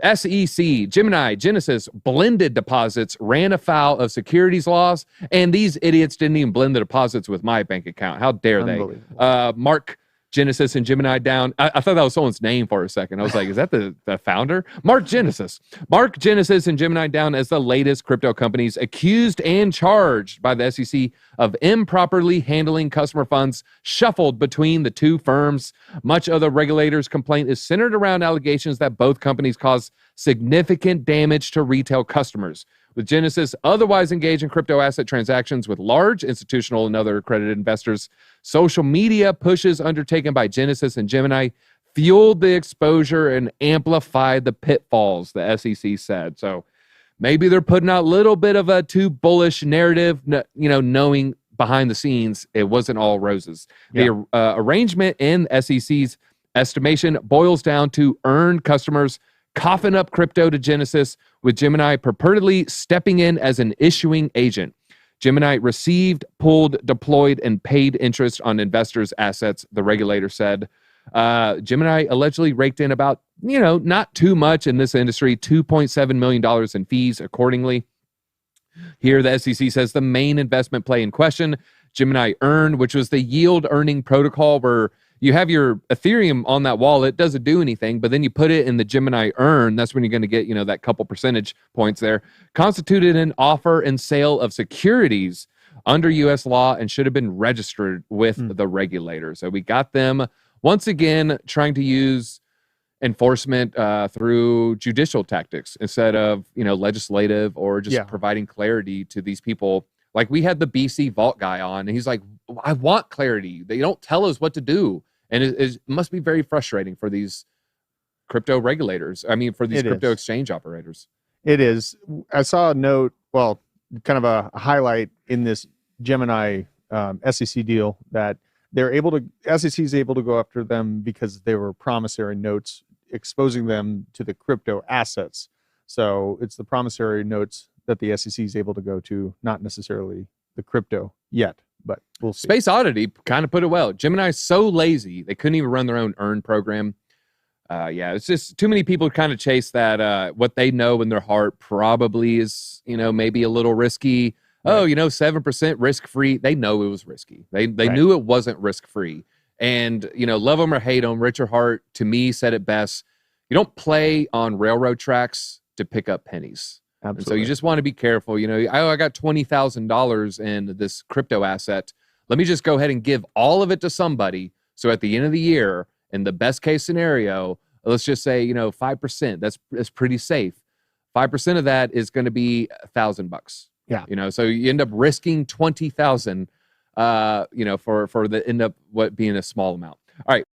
SEC, Gemini, Genesis, blended deposits ran afoul of securities laws, and these idiots didn't even blend the deposits with my bank account. How dare they? Mark Genesis and Gemini down. I thought that was someone's name for a second. I was like, is that the founder? Mark Genesis. Mark Genesis and Gemini down as the latest crypto companies accused and charged by the SEC of improperly handling customer funds shuffled between the two firms. Much of the regulators' complaint is centered around allegations that both companies caused significant damage to retail customers. With Genesis otherwise engaged in crypto asset transactions with large institutional and other accredited investors, social media pushes undertaken by Genesis and Gemini fueled the exposure and amplified the pitfalls, the SEC said. So maybe they're putting out a little bit of a too bullish narrative, knowing behind the scenes it wasn't all roses. Yeah. The arrangement in SEC's estimation boils down to earned customers coughing up crypto to Genesis, with Gemini purportedly stepping in as an issuing agent. Gemini received, pulled, deployed, and paid interest on investors' assets, the regulator said. Gemini allegedly raked in about, not too much in this industry, $2.7 million in fees accordingly. Here, the SEC says the main investment play in question, Gemini Earn, which was the yield earning protocol where you have your Ethereum on that wallet, it doesn't do anything, but then you put it in the Gemini Earn, that's when you're going to get, that couple percentage points there, constituted an offer and sale of securities under U.S. law and should have been registered with the regulator. So we got them, once again, trying to use enforcement through judicial tactics instead of, legislative or just providing clarity to these people. Like we had the BC Vault guy on, and he's like, I want clarity. They don't tell us what to do. And it must be very frustrating for these crypto regulators. I mean, for these crypto exchange operators. It is. I saw a note, kind of a highlight in this Gemini SEC deal that SEC is able to go after them because they were promissory notes exposing them to the crypto assets. So it's the promissory notes that the SEC is able to go to, not necessarily the crypto yet, but we'll see. Space Oddity kind of put it well. Gemini's so lazy, they couldn't even run their own Earn program. It's just too many people kind of chase that, what they know in their heart probably is, maybe a little risky. Right. 7% risk-free. They know it was risky. They knew it wasn't risk-free. And, love them or hate them, Richard Hart, to me, said it best. You don't play on railroad tracks to pick up pennies. Absolutely. And so you just want to be careful. I got $20,000 in this crypto asset. Let me just go ahead and give all of it to somebody. So at the end of the year, in the best case scenario, let's just say, 5%. That's pretty safe. 5% of that is going to be $1,000. Yeah. So you end up risking 20,000, for the end up being a small amount. All right.